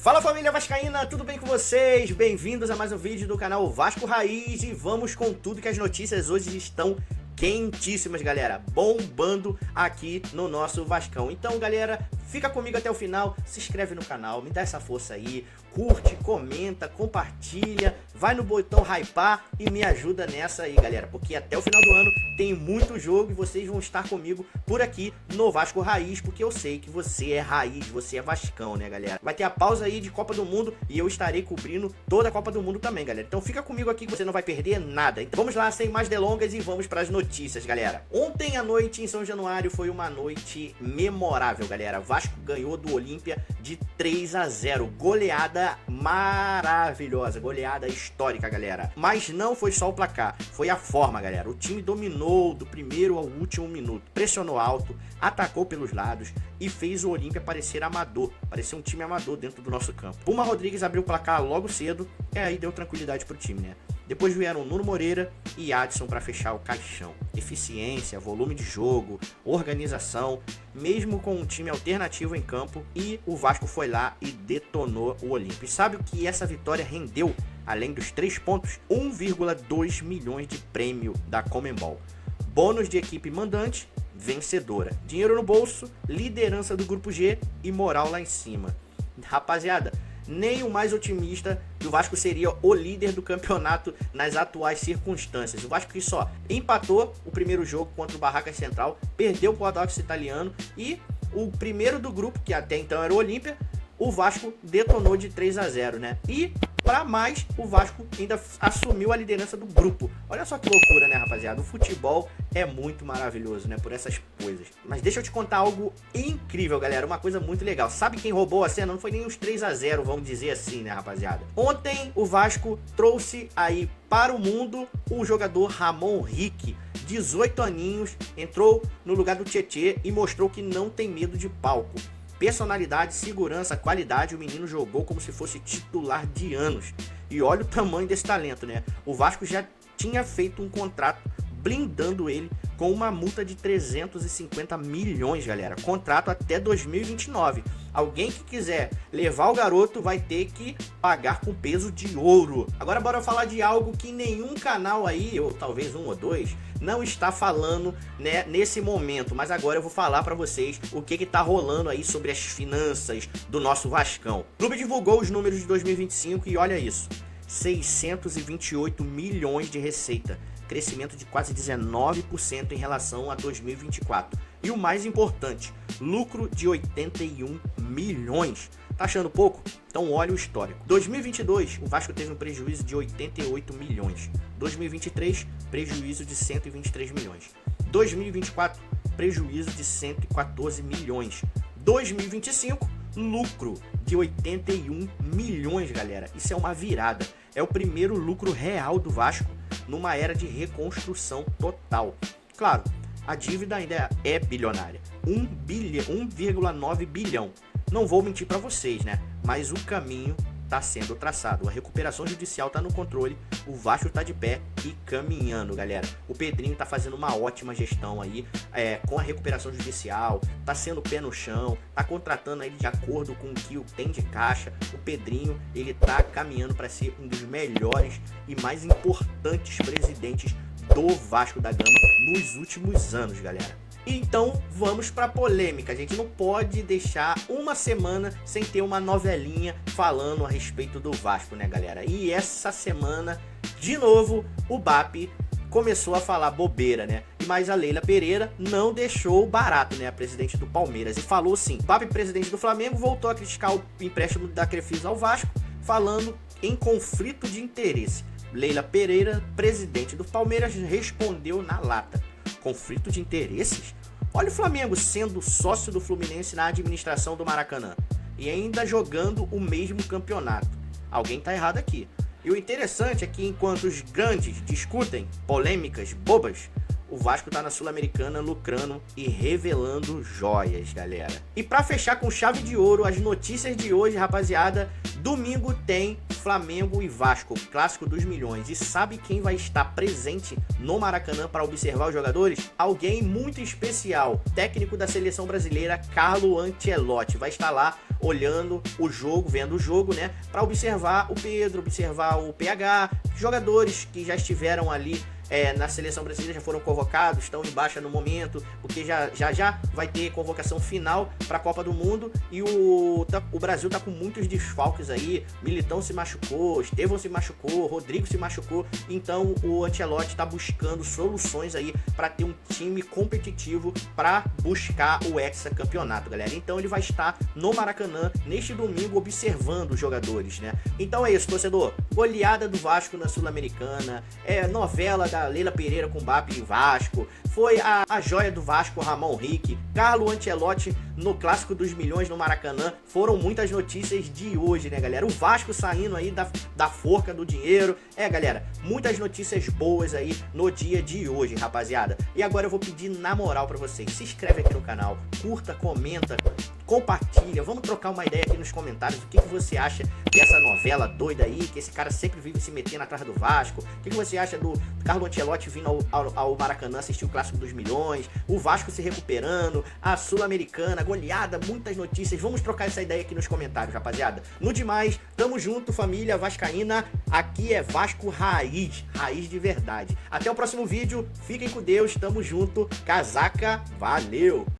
Fala família vascaína, tudo bem com vocês? Bem-vindos a mais um vídeo do canal Vasco Raiz e vamos com tudo que as notícias hoje estão quentíssimas, galera, bombando aqui no nosso Vascão. Então, galera, fica comigo até o final, se inscreve no canal, me dá essa força aí, curte, comenta, compartilha, vai no botão hypar e me ajuda nessa aí, galera, porque até o final do ano tem muito jogo e vocês vão estar comigo por aqui no Vasco Raiz, porque eu sei que você é raiz, você é vascão, né, galera? Vai ter a pausa aí de Copa do Mundo e eu estarei cobrindo toda a Copa do Mundo também, galera. Então fica comigo aqui que você não vai perder nada. Então vamos lá, sem mais delongas e vamos para as notícias, galera. Ontem à noite em São Januário foi uma noite memorável, galera. Vasco ganhou do Olímpia de 3-0, goleada maravilhosa, goleada histórica, galera. Mas não foi só o placar, foi a forma, galera. O time dominou do primeiro ao último minuto, pressionou alto, atacou pelos lados e fez o Olímpia parecer amador, parecer um time amador dentro do nosso campo. Puma Rodrigues abriu o placar logo cedo e aí deu tranquilidade pro time, né? Depois vieram Nuno Moreira e Adson para fechar o caixão. Eficiência, volume de jogo, organização, mesmo com um time alternativo em campo, e o Vasco foi lá e detonou o Olímpia. E sabe o que essa vitória rendeu? Além dos 3 pontos, 1,2 milhões de prêmio da Conmebol. Bônus de equipe mandante, vencedora. Dinheiro no bolso, liderança do grupo G e moral lá em cima. Rapaziada, nem o mais otimista do Vasco seria o líder do campeonato nas atuais circunstâncias. O Vasco que só empatou o primeiro jogo contra o Barracas Central, perdeu para o Audax Italiano e o primeiro do grupo, que até então era o Olímpia, o Vasco detonou de 3-0, né? E para mais, o Vasco ainda assumiu a liderança do grupo. Olha só que loucura, né, rapaziada? O futebol é muito maravilhoso, né, por essas coisas. Mas deixa eu te contar algo incrível, galera, uma coisa muito legal. Sabe quem roubou a cena? Não foi nem os 3-0, vamos dizer assim, né, rapaziada? Ontem, o Vasco trouxe aí para o mundo o jogador Ramon Rick, 18 aninhos, entrou no lugar do Tietê e mostrou que não tem medo de palco. Personalidade, segurança, qualidade, o menino jogou como se fosse titular de anos. E olha o tamanho desse talento, né? O Vasco já tinha feito um contrato blindando ele com uma multa de 350 milhões, galera. Contrato até 2029. Alguém que quiser levar o garoto vai ter que pagar com peso de ouro. Agora bora falar de algo que nenhum canal aí, ou talvez um ou dois, não está falando, né, nesse momento. Mas agora eu vou falar pra vocês o que tá rolando aí sobre as finanças do nosso Vascão. O clube divulgou os números de 2025 e olha isso. 628 milhões de receita. Crescimento de quase 19% em relação a 2024. E o mais importante, lucro de 81 milhões. Tá achando pouco? Então olha o histórico. 2022, o Vasco teve um prejuízo de 88 milhões. 2023, prejuízo de 123 milhões. 2024, prejuízo de 114 milhões. 2025, lucro de 81 milhões, galera. Isso é uma virada. É o primeiro lucro real do Vasco numa era de reconstrução total. Claro, a dívida ainda é bilionária, 1,9 bilhão. Não vou mentir para vocês, né? Mas o caminho está sendo traçado. A recuperação judicial está no controle, o Vasco está de pé e caminhando, galera. O Pedrinho está fazendo uma ótima gestão aí, com a recuperação judicial, está sendo pé no chão, está contratando aí de acordo com o que tem de caixa. O Pedrinho, ele está caminhando para ser um dos melhores e mais importantes presidentes do Vasco da Gama nos últimos anos, galera. Então vamos pra polêmica. A gente não pode deixar uma semana sem ter uma novelinha falando a respeito do Vasco, né, galera? E essa semana, de novo, o BAP começou a falar bobeira, né? Mas a Leila Pereira não deixou barato, né? A presidente do Palmeiras. E falou assim: o BAP, presidente do Flamengo, voltou a criticar o empréstimo da Crefisa ao Vasco, falando em conflito de interesse. Leila Pereira, presidente do Palmeiras, respondeu na lata. Conflito de interesses? Olha o Flamengo sendo sócio do Fluminense na administração do Maracanã e ainda jogando o mesmo campeonato. Alguém tá errado aqui. E o interessante é que enquanto os grandes discutem polêmicas bobas, o Vasco tá na Sul-Americana lucrando e revelando joias, galera. E pra fechar com chave de ouro, as notícias de hoje, rapaziada, domingo tem Flamengo e Vasco, clássico dos milhões. E sabe quem vai estar presente no Maracanã para observar os jogadores? Alguém muito especial, técnico da seleção brasileira, Carlo Ancelotti, vai estar lá olhando o jogo, vendo o jogo, né, para observar o Pedro, observar o PH, jogadores que já estiveram ali na seleção brasileira, já foram convocados, estão em baixa no momento, porque já vai ter convocação final para a Copa do Mundo, e o Brasil tá com muitos desfalques aí. Militão se machucou, Estevão se machucou, Rodrigo se machucou, então o Ancelotti tá buscando soluções aí para ter um time competitivo para buscar o hexacampeonato, galera. Então ele vai estar no Maracanã neste domingo observando os jogadores, né? Então é isso, torcedor. Goleada do Vasco na Sul-Americana, novela da Leila Pereira com Mbappé e Vasco, foi a joia do Vasco, Ramon Rick, Carlo Ancelotti no Clássico dos Milhões no Maracanã. Foram muitas notícias de hoje, né, galera? O Vasco saindo aí da forca do dinheiro. Galera, muitas notícias boas aí no dia de hoje, rapaziada. E agora eu vou pedir na moral pra vocês, se inscreve aqui no canal, curta, comenta, compartilha, vamos trocar uma ideia aqui nos comentários. O que você acha dessa novela doida aí, que esse cara sempre vive se metendo atrás do Vasco? O que você acha do Carlo Ancelotti vindo ao Maracanã assistir o Clássico dos Milhões, o Vasco se recuperando, a Sul-Americana, goleada, muitas notícias. Vamos trocar essa ideia aqui nos comentários, rapaziada. No demais, tamo junto, família vascaína. Aqui é Vasco Raiz, raiz de verdade. Até o próximo vídeo, fiquem com Deus, tamo junto, casaca, valeu!